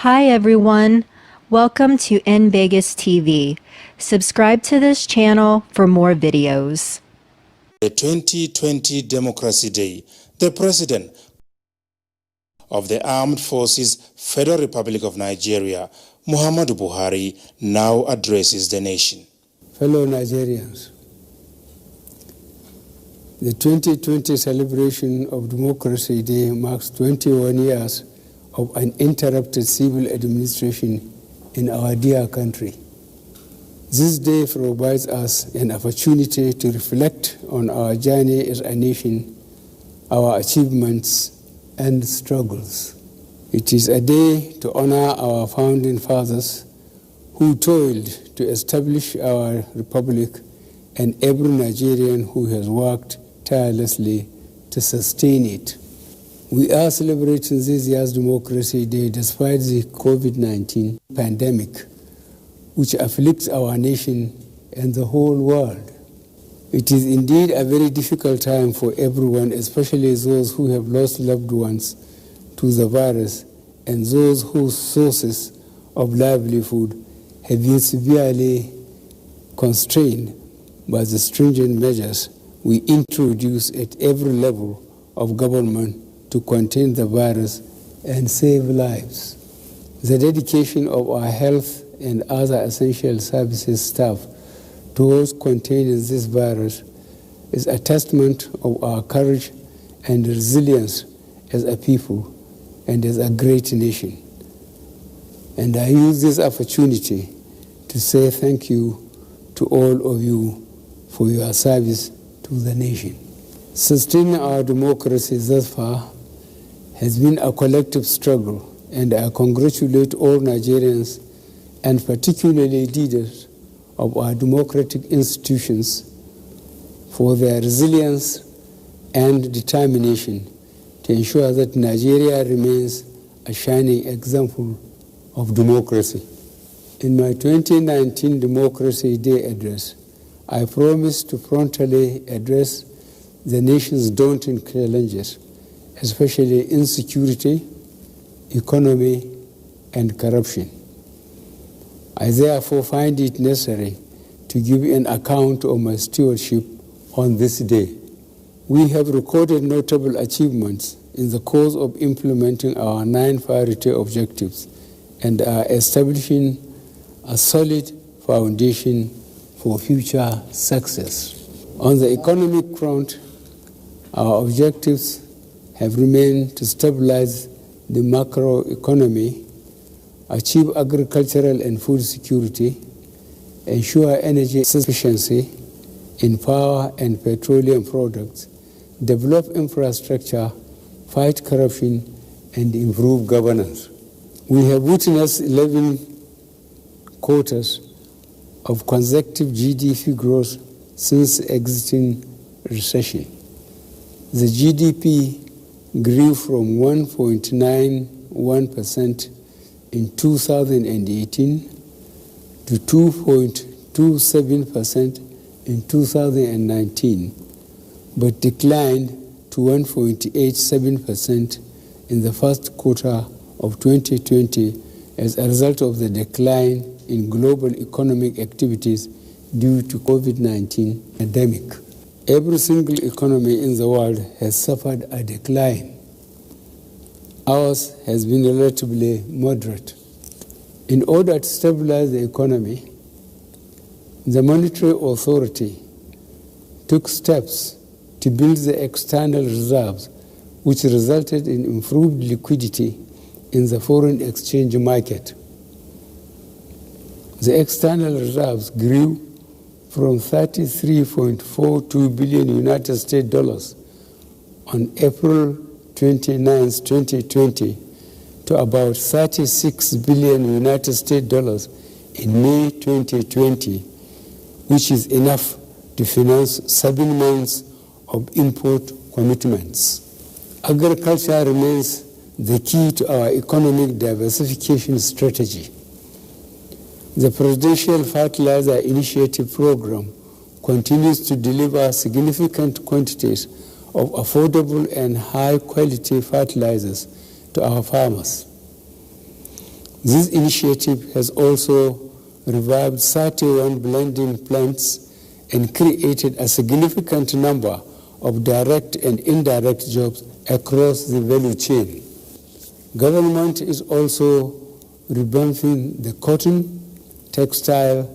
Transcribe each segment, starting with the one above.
Hi everyone, welcome to In Vegas TV. Subscribe to this channel for more videos. The 2020 Democracy Day, the President of the Armed Forces Federal Republic of Nigeria, Muhammadu Buhari, now addresses the nation. Fellow Nigerians, the 2020 celebration of Democracy Day marks 21 years of uninterrupted civil administration in our dear country. This day provides us an opportunity to reflect on our journey as a nation, our achievements and struggles. It is a day to honor our founding fathers who toiled to establish our republic and every Nigerian who has worked tirelessly to sustain it. We are celebrating this year's Democracy Day despite the COVID-19 pandemic, which afflicts our nation and the whole world. It is indeed a very difficult time for everyone, especially those who have lost loved ones to the virus and those whose sources of livelihood have been severely constrained by the stringent measures we introduce at every level of government to contain the virus and save lives. The dedication of our health and other essential services staff towards containing this virus is a testament of our courage and resilience as a people and as a great nation. And I use this opportunity to say thank you to all of you for your service to the nation. Sustaining our democracy thus far has been a collective struggle, and I congratulate all Nigerians and particularly leaders of our democratic institutions for their resilience and determination to ensure that Nigeria remains a shining example of democracy. In my 2019 Democracy Day address, I promised to frontally address the nation's daunting challenges, especially insecurity, economy, and corruption. I therefore find it necessary to give an account of my stewardship on this day. We have recorded notable achievements in the course of implementing our 9 priority objectives and are establishing a solid foundation for future success. On the economic front, our objectives have remained to stabilize the macroeconomy, achieve agricultural and food security, ensure energy sufficiency in power and petroleum products, develop infrastructure, fight corruption, and improve governance. We have witnessed 11 quarters of consecutive GDP growth since exiting recession. The GDP grew from 1.91% in 2018 to 2.27% in 2019, but declined to 1.87% in the first quarter of 2020 as a result of the decline in global economic activities due to COVID-19 pandemic. Every single economy in the world has suffered a decline. Ours has been relatively moderate. In order to stabilize the economy, the Monetary Authority took steps to build the external reserves, which resulted in improved liquidity in the foreign exchange market. The external reserves grew from $33.42 billion United States dollars on April 29, 2020 to about $36 billion United States dollars in May 2020, which is enough to finance 7 months of import commitments. Agriculture remains the key to our economic diversification strategy. The Presidential Fertilizer Initiative Program continues to deliver significant quantities of affordable and high-quality fertilizers to our farmers. This initiative has also revived 31 blending plants and created a significant number of direct and indirect jobs across the value chain. Government is also revamping the cotton, textile,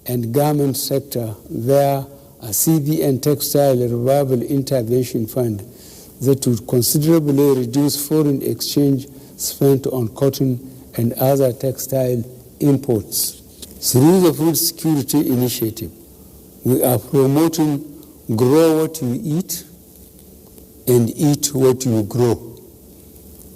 and garment sector via a CBN Textile Revival Intervention Fund that would considerably reduce foreign exchange spent on cotton and other textile imports. Through the Food Security Initiative, we are promoting grow what you eat and eat what you grow.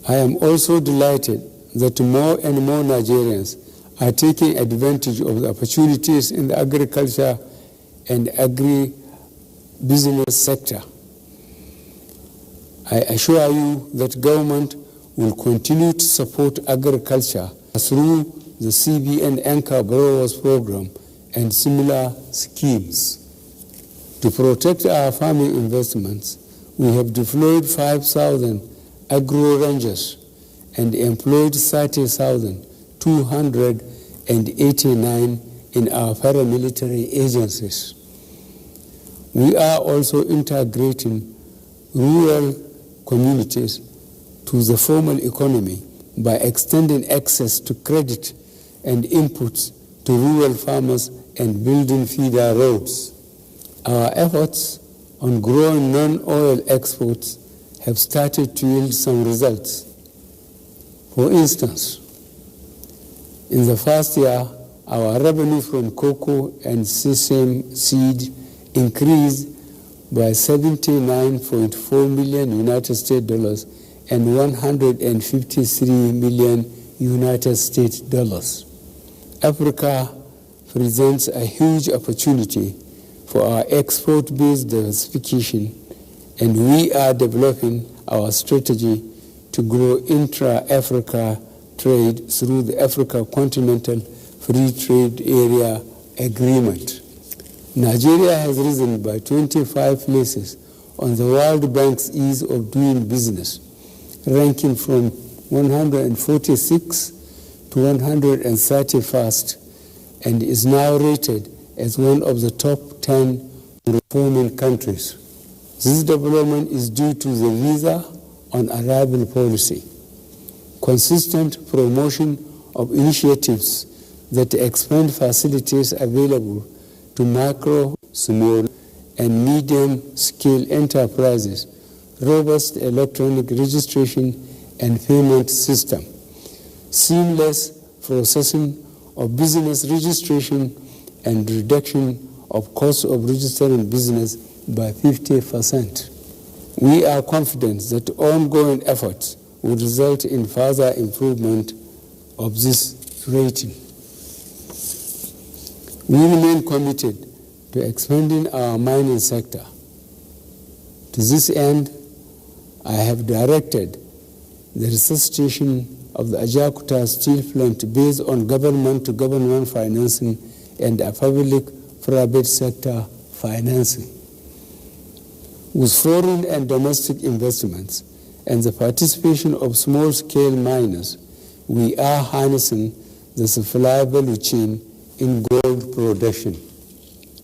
I am also delighted that more and more Nigerians are taking advantage of the opportunities in the agriculture and agri-business sector. I assure you that government will continue to support agriculture through the CBN Anchor Borrowers Program and similar schemes. To protect our farming investments, we have deployed 5,000 agro-rangers and employed 30,289 in our paramilitary agencies. We are also integrating rural communities to the formal economy by extending access to credit and inputs to rural farmers and building feeder roads. Our efforts on growing non-oil exports have started to yield some results. For instance, in the first year, our revenue from cocoa and sesame seed increased by $79.4 million United States dollars and $153 million United States dollars. Africa presents a huge opportunity for our export-based diversification, and we are developing our strategy to grow intra-Africa trade through the Africa Continental Free Trade Area Agreement. Nigeria has risen by 25 places on the World Bank's Ease of Doing Business, ranking from 146 to 131st, and is now rated as one of the top 10 performing countries. This development is due to the visa on arrival policy, consistent promotion of initiatives that expand facilities available to micro, small, and medium-scale enterprises, robust electronic registration and payment system, seamless processing of business registration, and reduction of cost of registering business by 50%. We are confident that ongoing efforts will result in further improvement of this rating. We remain committed to expanding our mining sector. To this end, I have directed the resuscitation of the Ajakuta steel plant based on government-to-government financing and a public-private sector financing. With foreign and domestic investments and the participation of small-scale miners, we are harnessing the supply value chain in gold production.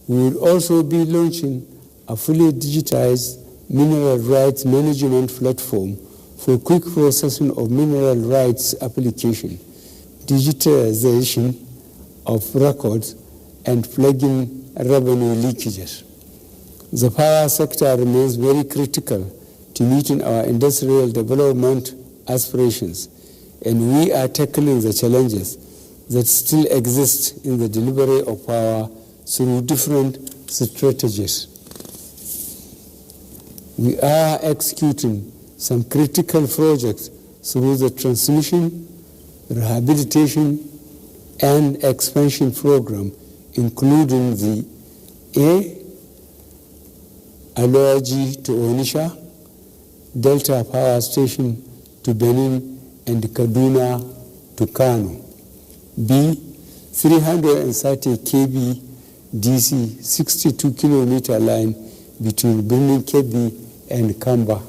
We will also be launching a fully digitized mineral rights management platform for quick processing of mineral rights application, digitalization of records, and flagging revenue leakages. The power sector remains very critical to meeting our industrial development aspirations, and we are tackling the challenges that still exist in the delivery of power through different strategies. We are executing some critical projects through the transmission, rehabilitation, and expansion program, including the Aloaji to Onisha, Delta Power Station to Benin, and Kaduna to Kano. B, 330 kV DC 62-kilometer line between Birnin Kebbi and Kamba.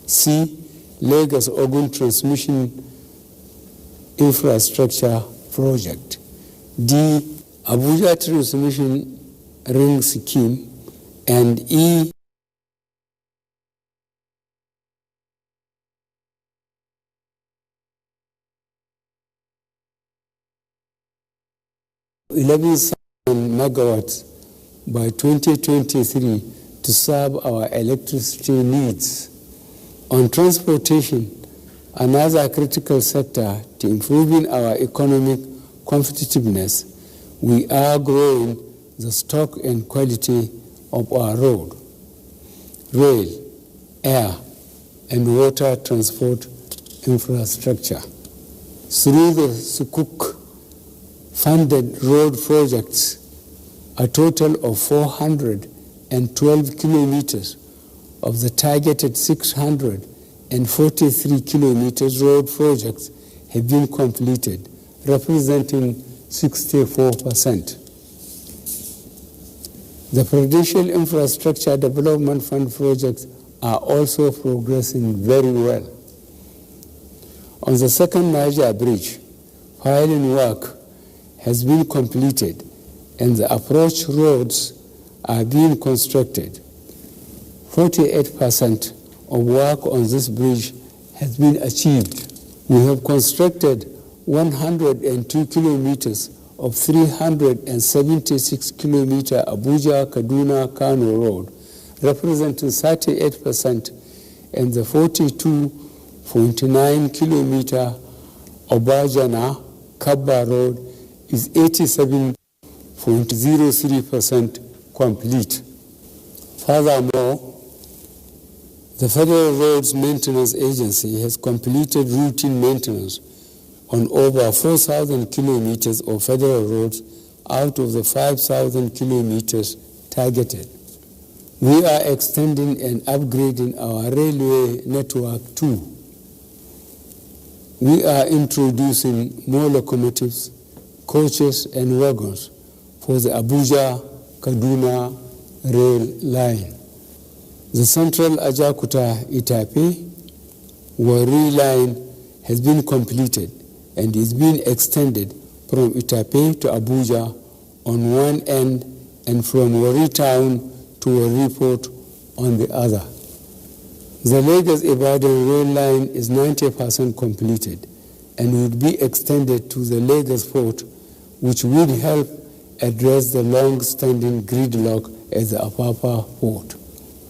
C, Lagos Ogun transmission infrastructure project. D. Abuja Transmission Ring Scheme. And E. megawatts by 2023 to serve our electricity needs. On transportation, another critical sector to improving our economic competitiveness, we are growing the stock and quality of our road, rail, air, and water transport infrastructure. Through the Sukuk funded road projects, a total of 412 kilometers of the targeted 643 kilometers road projects have been completed, representing 64%. The Prudential Infrastructure Development Fund projects are also progressing very well. On the second Niger Bridge, piling work has been completed and the approach roads are being constructed. 48% of work on this bridge has been achieved. We have constructed 102 kilometers of 376 kilometer Abuja-Kaduna-Kano road, representing 38%, and the 42.9 kilometer Obajana-Kabba road is 87.03% complete. Furthermore, the Federal Roads Maintenance Agency has completed routine maintenance on over 4,000 kilometers of federal roads out of the 5,000 kilometers targeted. We are extending and upgrading our railway network too. We are introducing more locomotives, coaches, and wagons for the Abuja-Kaduna rail line. The Central Ajakuta-Itape-Warri line has been completed and is being extended from Itape to Abuja on one end and from Warri town to Warri port on the other. The Lagos-Ibadan rail line is 90% completed and will be extended to the Lagos port, which would help address the long-standing gridlock at the Apapa port.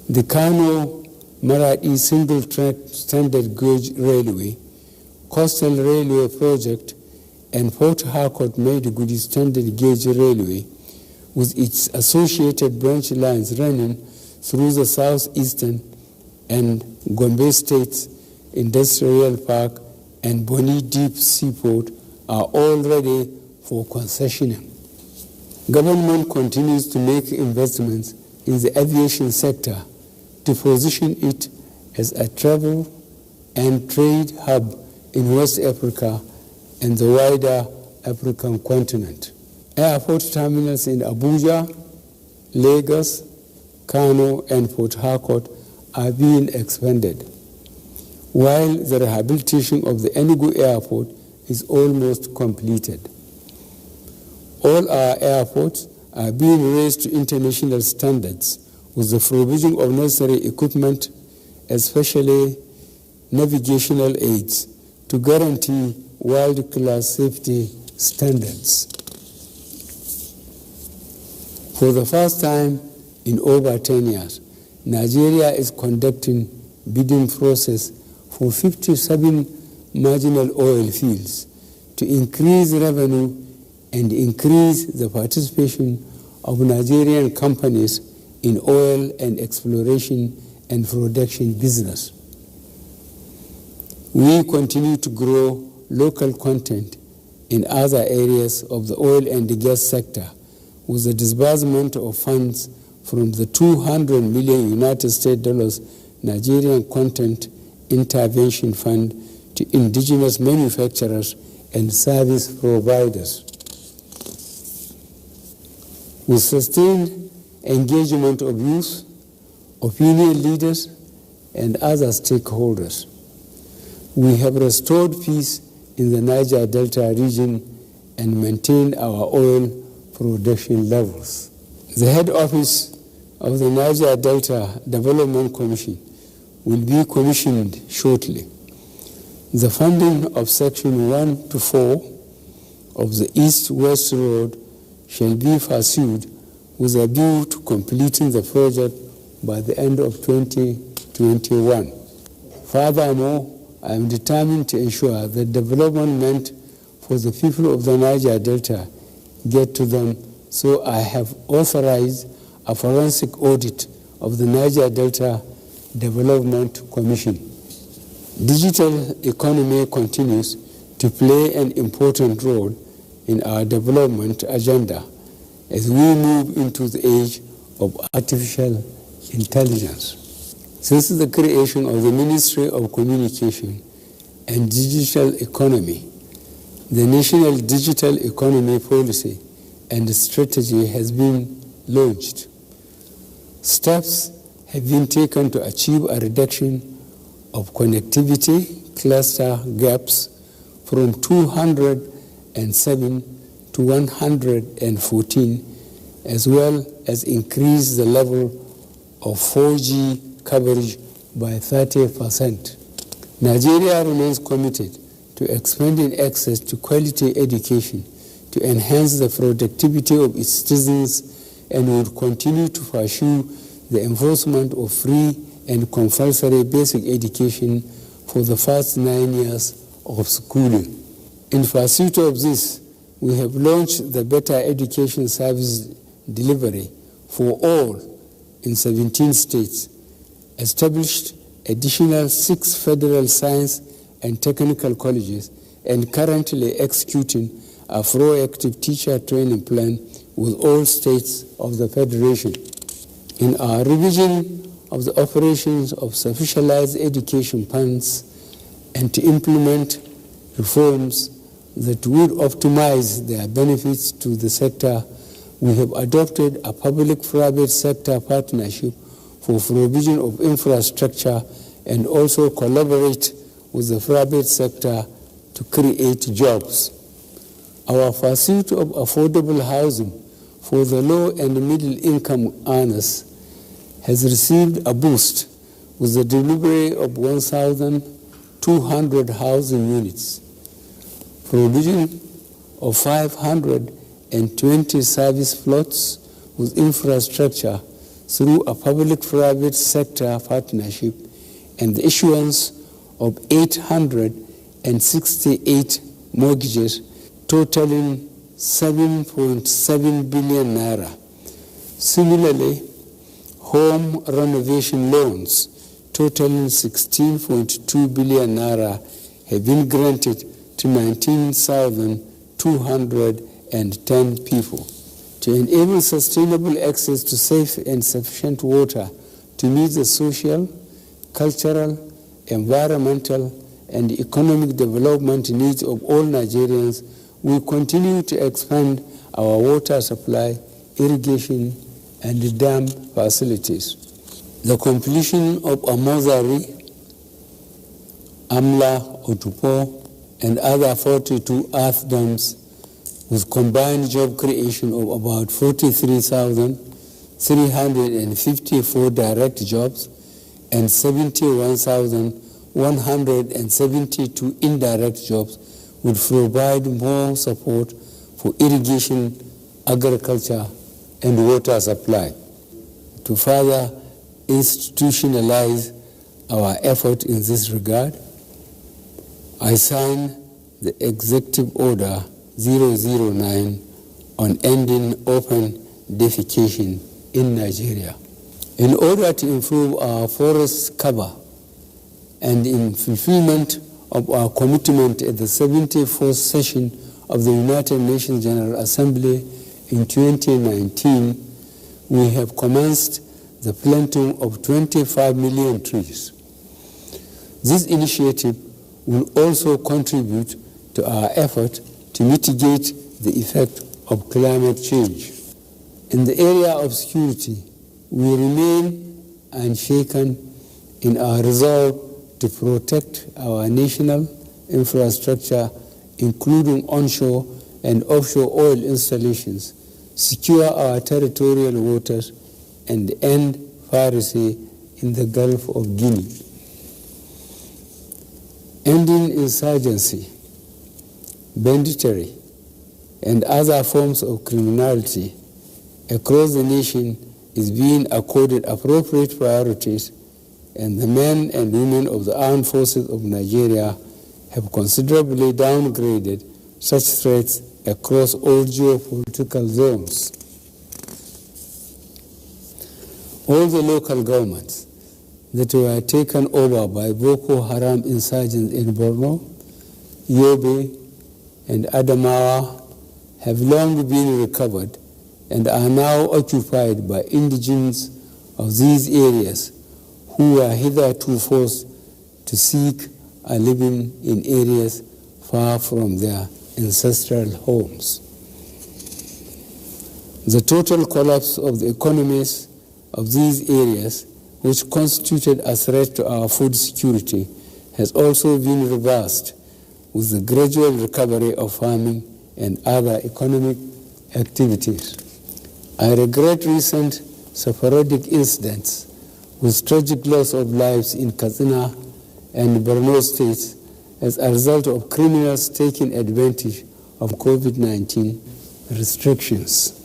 The Kano-Maradi single-track standard gauge railway, Coastal Railway Project, and Port Harcourt-Maiduguri standard gauge railway, with its associated branch lines running through the southeastern and Gombe States Industrial Park and Bonny Deep Seaport, are all ready for concessioning. Government continues to make investments in the aviation sector to position it as a travel and trade hub in West Africa and the wider African continent. Airport terminals in Abuja, Lagos, Kano, and Port Harcourt are being expanded, while the rehabilitation of the Enugu Airport is almost completed. All our airports are being raised to international standards with the provision of necessary equipment, especially navigational aids, to guarantee world-class safety standards. For the first time in over 10 years, Nigeria is conducting bidding process for 57 marginal oil fields to increase revenue and increase the participation of Nigerian companies in oil and exploration and production business. We continue to grow local content in other areas of the oil and the gas sector with the disbursement of funds from the $200 million United States dollars Nigerian Content Intervention Fund to indigenous manufacturers and service providers. With sustained engagement of youth, opinion leaders, and other stakeholders, we have restored peace in the Niger Delta region and maintain our oil production levels. The head office of the Niger Delta Development Commission will be commissioned shortly. The funding of Section 1 to 4 of the East-West Road shall be pursued with a view to completing the project by the end of 2021. Furthermore, I am determined to ensure that development meant for the people of the Niger Delta get to them, so I have authorized a forensic audit of the Niger Delta Development Commission. Digital economy continues to play an important role in our development agenda as we move into the age of artificial intelligence. Since the creation of the Ministry of Communication and Digital Economy, the National Digital Economy Policy and Strategy has been launched. Steps have been taken to achieve a reduction of connectivity cluster gaps from 207 to 114, as well as increase the level of 4G coverage by 30%. Nigeria remains committed to expanding access to quality education to enhance the productivity of its citizens, and will continue to pursue the enforcement of free and compulsory basic education for the first 9 years of schooling. In pursuit of this, we have launched the Better Education Service Delivery for all in 17 states, established additional 6 federal science and technical colleges, and currently executing a proactive teacher training plan with all states of the Federation. In our revision of the operations of specialized education funds and to implement reforms that would optimize their benefits to the sector, we have adopted a public-private sector partnership for provision of infrastructure and also collaborate with the private sector to create jobs. Our pursuit of affordable housing for the low and middle income earners has received a boost with the delivery of 1,200 housing units, provision of 520 service plots with infrastructure through a public-private sector partnership, and the issuance of 868 mortgages totaling 7.7 billion naira. Similarly, home renovation loans totaling 16.2 billion naira have been granted to 19,210 people. To enable sustainable access to safe and sufficient water to meet the social, cultural, environmental, and economic development needs of all Nigerians, we continue to expand our water supply, irrigation, and dam facilities. The completion of Amozari, Amla, Otupo, and other 42 earth dams with combined job creation of about 43,354 direct jobs and 71,172 indirect jobs would provide more support for irrigation, agriculture, and water supply. To further institutionalize our effort in this regard, I sign the Executive Order 009 on ending open defecation in Nigeria. In order to improve our forest cover and in fulfillment of our commitment at the 74th session of the United Nations General Assembly in 2019, we have commenced the planting of 25 million trees. This initiative will also contribute to our effort to mitigate the effect of climate change. In the area of security, we remain unshaken in our resolve to protect our national infrastructure including onshore and offshore oil installations, secure our territorial waters, and end piracy in the Gulf of Guinea. Ending insurgency, banditry, and other forms of criminality across the nation is being accorded appropriate priorities, and the men and women of the armed forces of Nigeria have considerably downgraded such threats across all geopolitical zones. All the local governments that were taken over by Boko Haram insurgents in Borno, Yobe, and Adamawa have long been recovered and are now occupied by indigents of these areas who were hitherto forced to seek a living in areas far from their ancestral homes. The total collapse of the economies of these areas, which constituted a threat to our food security, has also been reversed with the gradual recovery of farming and other economic activities. I regret recent sporadic incidents with tragic loss of lives in Katsina and Borno states as a result of criminals taking advantage of COVID-19 restrictions.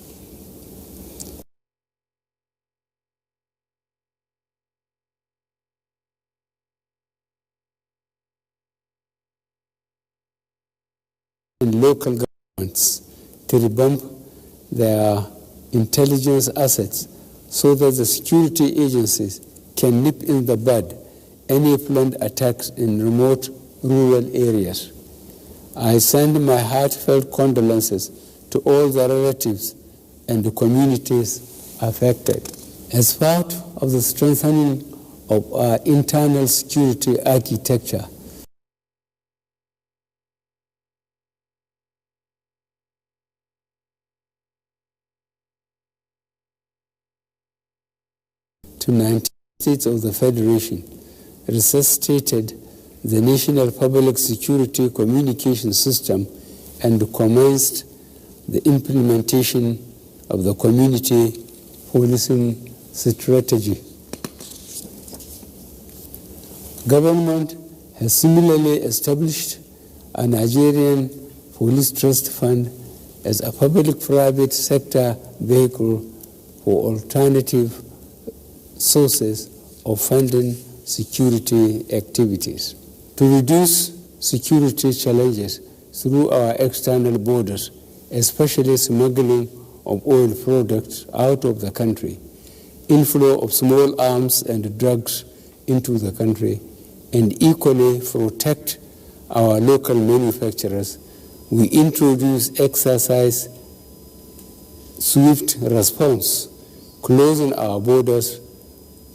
And local governments to revamp their intelligence assets so that the security agencies can nip in the bud any planned attacks in remote rural areas. I send my heartfelt condolences to all the relatives and the communities affected. As part of the strengthening of our internal security architecture, to 19 states of the Federation, resuscitated the National Public Security Communication System and commenced the implementation of the Community Policing Strategy. Government has similarly established a Nigerian Police Trust Fund as a public-private sector vehicle for alternative sources of funding security activities. To reduce security challenges through our external borders, especially smuggling of oil products out of the country, inflow of small arms and drugs into the country, and equally protect our local manufacturers, we introduce exercise swift response, closing our borders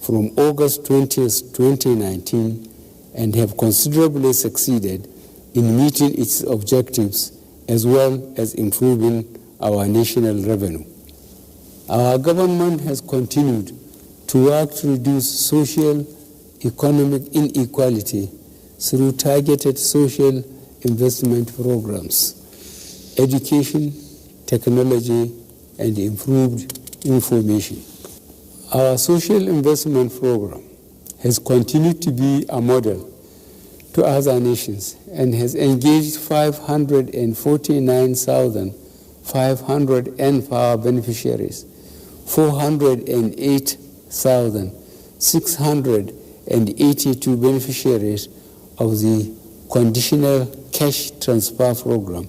from August 20th, 2019, and have considerably succeeded in meeting its objectives as well as improving our national revenue. Our government has continued to work to reduce social economic inequality through targeted social investment programs, education, technology, and improved information. Our social investment program has continued to be a model to other nations and has engaged 549,500 N-Power beneficiaries, 408,682 beneficiaries of the Conditional Cash Transfer Program,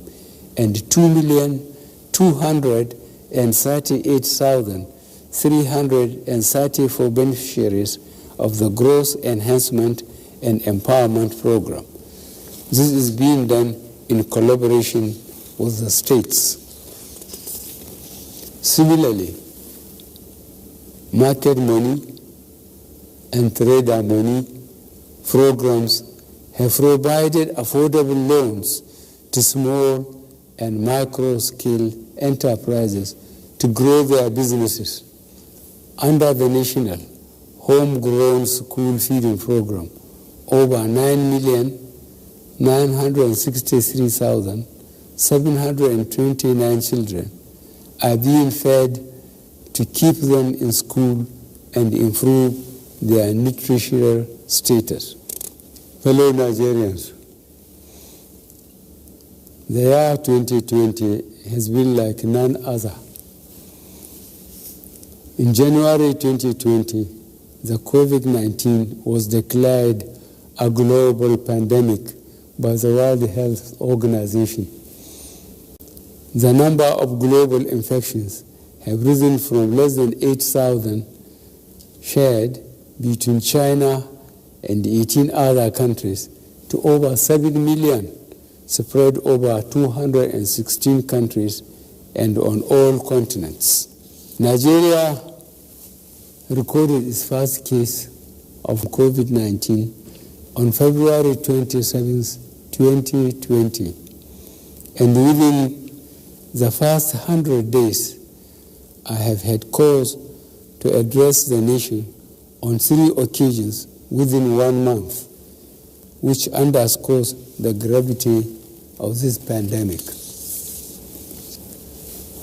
and 2,238,334 beneficiaries of the Growth Enhancement and Empowerment Program. This is being done in collaboration with the states. Similarly, market money and trader money programs have provided affordable loans to small and micro-scale enterprises to grow their businesses. Under the National Homegrown School Feeding Program, over 9 million 963,729 children are being fed to keep them in school and improve their nutritional status. Fellow Nigerians, the year 2020 has been like none other. In January 2020, the COVID-19 was declared a global pandemic by the World Health Organization. The number of global infections have risen from less than 8,000 shared between China and 18 other countries to over 7 million spread over 216 countries and on all continents. Nigeria recorded its first case of COVID-19 on February 27, 2020, and within the first 100 days, I have had cause to address the nation on 3 occasions within 1 month, which underscores the gravity of this pandemic.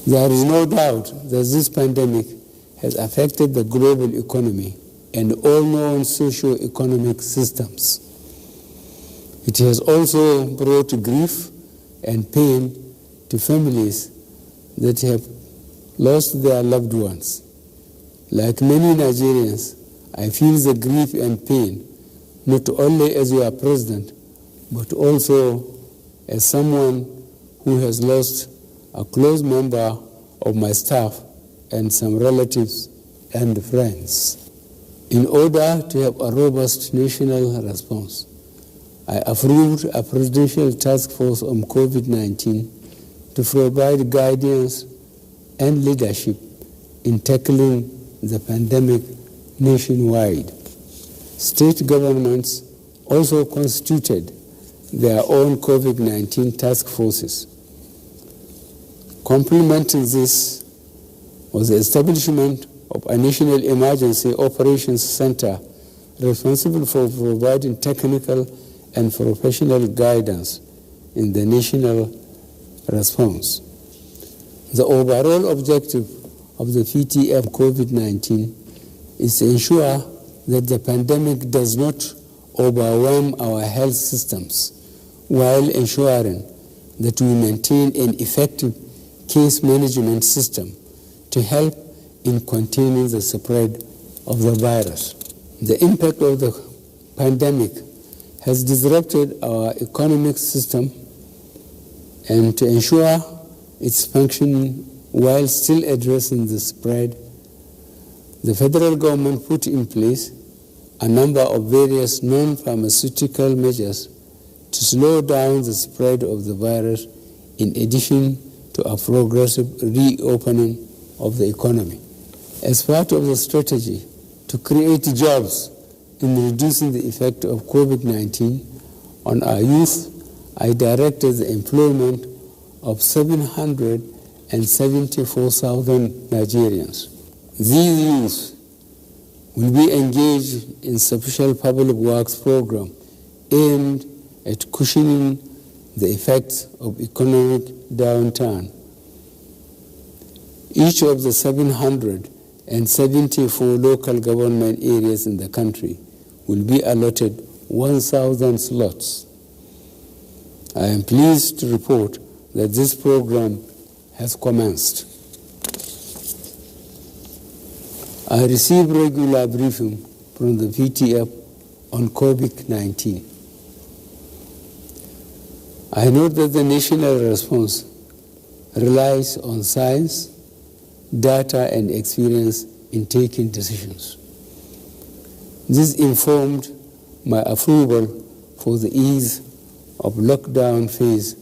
There is no doubt that this pandemic has affected the global economy and all known socio-economic systems. It has also brought grief and pain to families that have lost their loved ones. Like many Nigerians, I feel the grief and pain not only as your president, but also as someone who has lost a close member of my staff and some relatives and friends. In order to have a robust national response, I approved a presidential task force on COVID-19 to provide guidance and leadership in tackling the pandemic nationwide. State governments also constituted their own COVID-19 task forces. Complementing this was the establishment of a National Emergency Operations Center responsible for providing technical and professional guidance in the national response. The overall objective of the PTF COVID-19 is to ensure that the pandemic does not overwhelm our health systems while ensuring that we maintain an effective case management system to help in containing the spread of the virus. The impact of the pandemic has disrupted our economic system, and to ensure its functioning while still addressing the spread, the federal government put in place a number of various non-pharmaceutical measures to slow down the spread of the virus, in addition to a progressive reopening of the economy. As part of the strategy to create jobs in reducing the effect of COVID-19 on our youth, I directed the employment of 774,000 Nigerians. These youth will be engaged in special public works program aimed at cushioning the effects of economic downturn. Each of the 774 local government areas in the country will be allotted 1,000 slots. I am pleased to report that this program has commenced. I receive regular briefing from the PTF on COVID-19. I note that the national response relies on science, data, and experience in taking decisions. This informed my approval for the ease of lockdown phase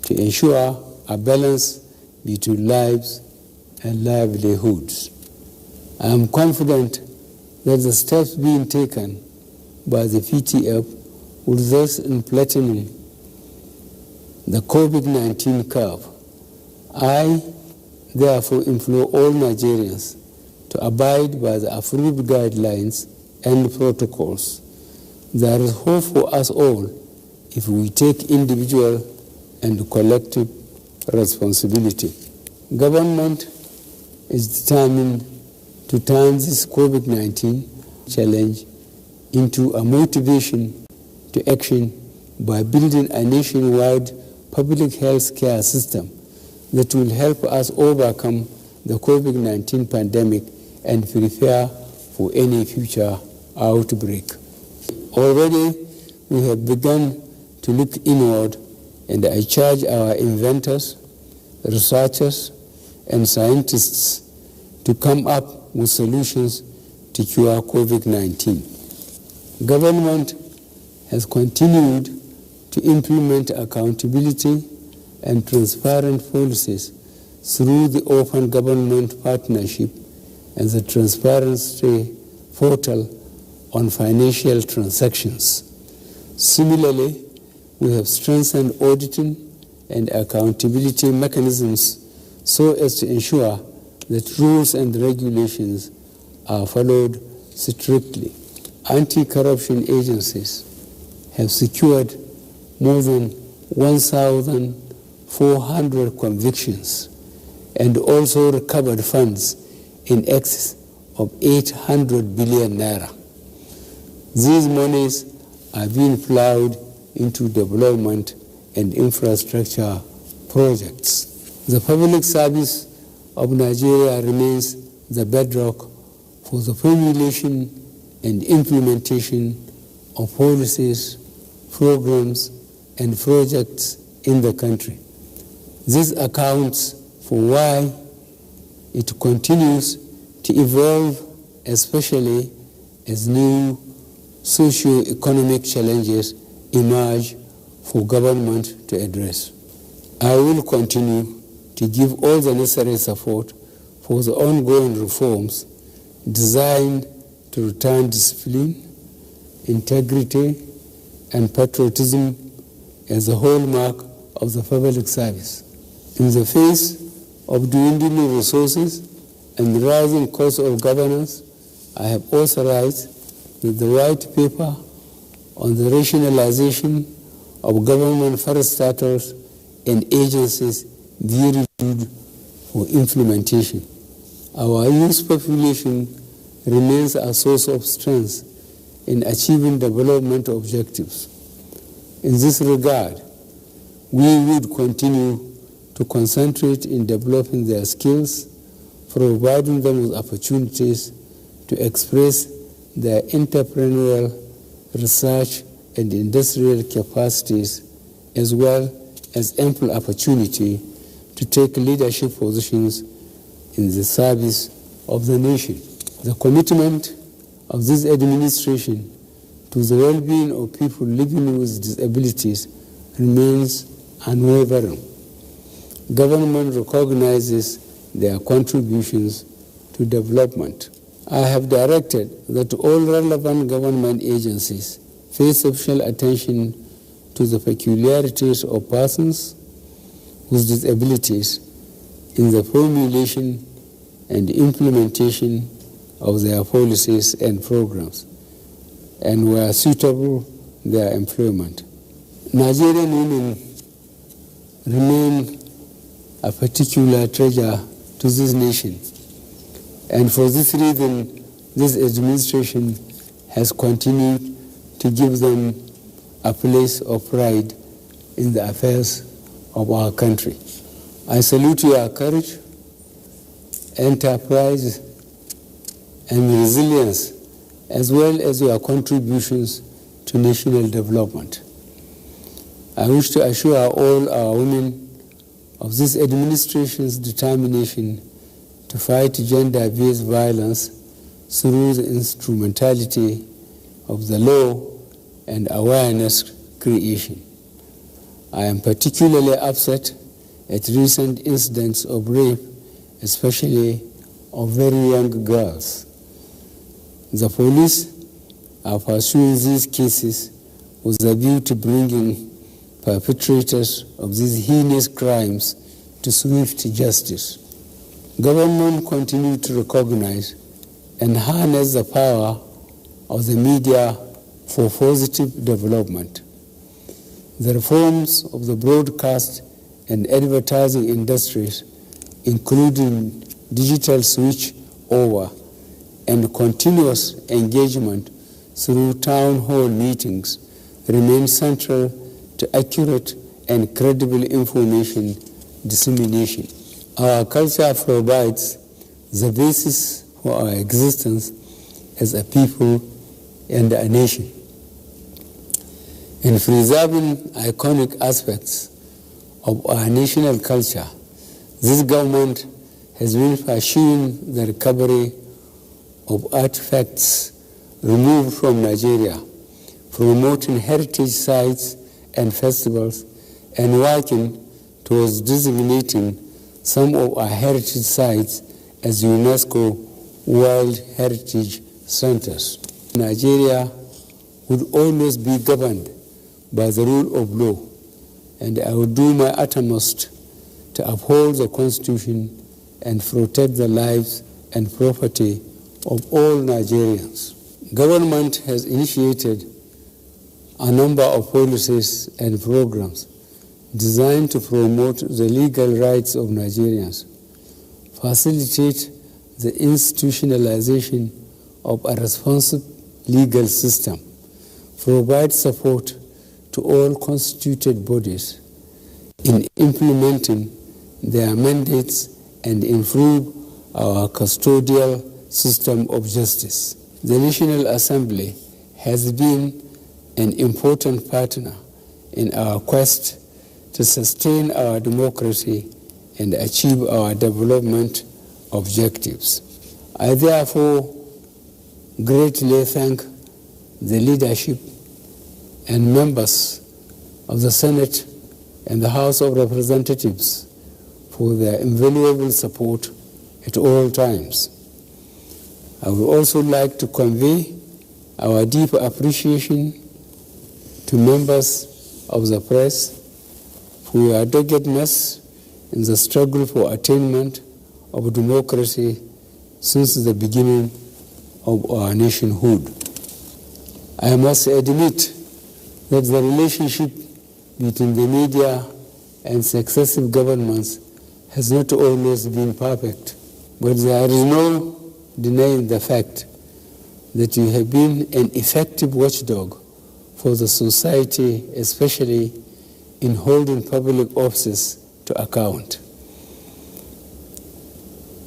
to ensure a balance between lives and livelihoods. I am confident that the steps being taken by the PTF will result in flattening the COVID-19 curve. I therefore implore all Nigerians to abide by the approved guidelines and protocols. There is hope for us all if we take individual and collective responsibility. Government is determined to turn this COVID-19 challenge into a motivation to action by building a nationwide public health care system that will help us overcome the COVID-19 pandemic and prepare for any future outbreak. Already, we have begun to look inward, and I charge our inventors, researchers, and scientists to come up with solutions to cure COVID-19. Government has continued to implement accountability and transparent policies through the Open Government Partnership and the Transparency Portal on financial transactions. Similarly, we have strengthened auditing and accountability mechanisms so as to ensure that rules and regulations are followed strictly. Anti-corruption agencies have secured more than 1,400 convictions and also recovered funds in excess of 800 billion naira. These monies are being plowed into development and infrastructure projects. The public service of Nigeria remains the bedrock for the formulation and implementation of policies, programs, and projects in the country. This accounts for why it continues to evolve, especially as new socio-economic challenges emerge for government to address. I will continue to give all the necessary support for the ongoing reforms designed to return discipline, integrity, and patriotism as a hallmark of the public service. In the face of dwindling resources and rising costs of governance, I have authorized that the white paper on the rationalization of government parastatals and agencies be reviewed for implementation. Our youth population remains a source of strength in achieving development objectives. In this regard, we would continue to concentrate in developing their skills, providing them with opportunities to express their entrepreneurial, research, and industrial capacities, as well as ample opportunity to take leadership positions in the service of the nation. The commitment of this administration to the well-being of people living with disabilities remains unwavering. Government recognizes their contributions to development. I have directed that all relevant government agencies pay special attention to the peculiarities of persons with disabilities in the formulation and implementation of their policies and programs, and where suitable, their employment. Nigerian women remain a particular treasure to this nation, and for this reason, this administration has continued to give them a place of pride in the affairs of our country. I salute your courage, enterprise, and resilience, as well as your contributions to national development. I wish to assure all our women of this administration's determination to fight gender-based violence through the instrumentality of the law and awareness creation. I am particularly upset at recent incidents of rape, especially of very young girls. The police are pursuing these cases with a view to bringing perpetrators of these heinous crimes to swift justice. Government continue to recognize and harness the power of the media for positive development. The reforms of the broadcast and advertising industries, including digital switch over and continuous engagement through town hall meetings, remain central to accurate and credible information dissemination. Our culture provides the basis for our existence as a people and a nation. In preserving iconic aspects of our national culture, this government has been pursuing the recovery of artifacts removed from Nigeria, promoting heritage sites and festivals, and working towards designating some of our heritage sites as UNESCO World Heritage Centers. Nigeria would always be governed by the rule of law, and I will do my utmost to uphold the Constitution and protect the lives and property of all Nigerians. Government has initiated a number of policies and programs designed to promote the legal rights of Nigerians, facilitate the institutionalization of a responsive legal system, provide support to all constituted bodies in implementing their mandates, and improve our custodial system of justice. The National Assembly has been an important partner in our quest to sustain our democracy and achieve our development objectives. I therefore greatly thank the leadership and members of the Senate and the House of Representatives for their invaluable support at all times. I would also like to convey our deep appreciation to members of the press for your doggedness in the struggle for attainment of democracy since the beginning of our nationhood. I must admit that the relationship between the media and successive governments has not always been perfect, but there is no denying the fact that you have been an effective watchdog for the society, especially in holding public offices to account.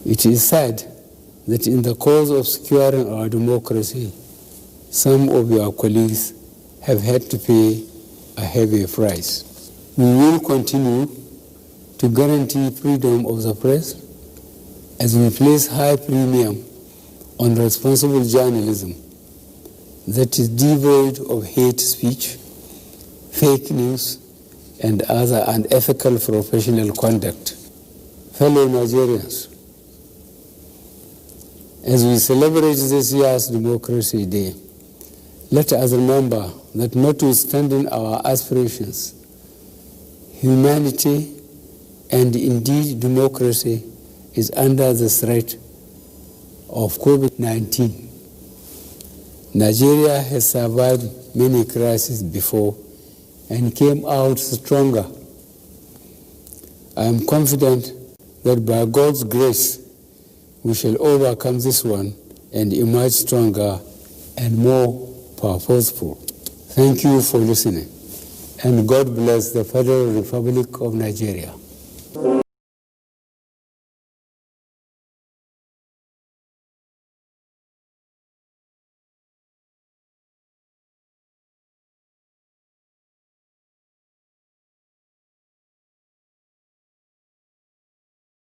It is sad that in the cause of securing our democracy, some of your colleagues have had to pay a heavy price. We will continue to guarantee freedom of the press as we place high premium on responsible journalism that is devoid of hate speech, fake news, and other unethical professional conduct. Fellow Nigerians, as we celebrate this year's Democracy Day, let us remember that notwithstanding our aspirations, humanity and indeed democracy is under the threat of COVID-19. Nigeria has survived many crises before and came out stronger. I am confident that by God's grace, we shall overcome this one and emerge stronger and more purposeful. Thank you for listening, and God bless the Federal Republic of Nigeria.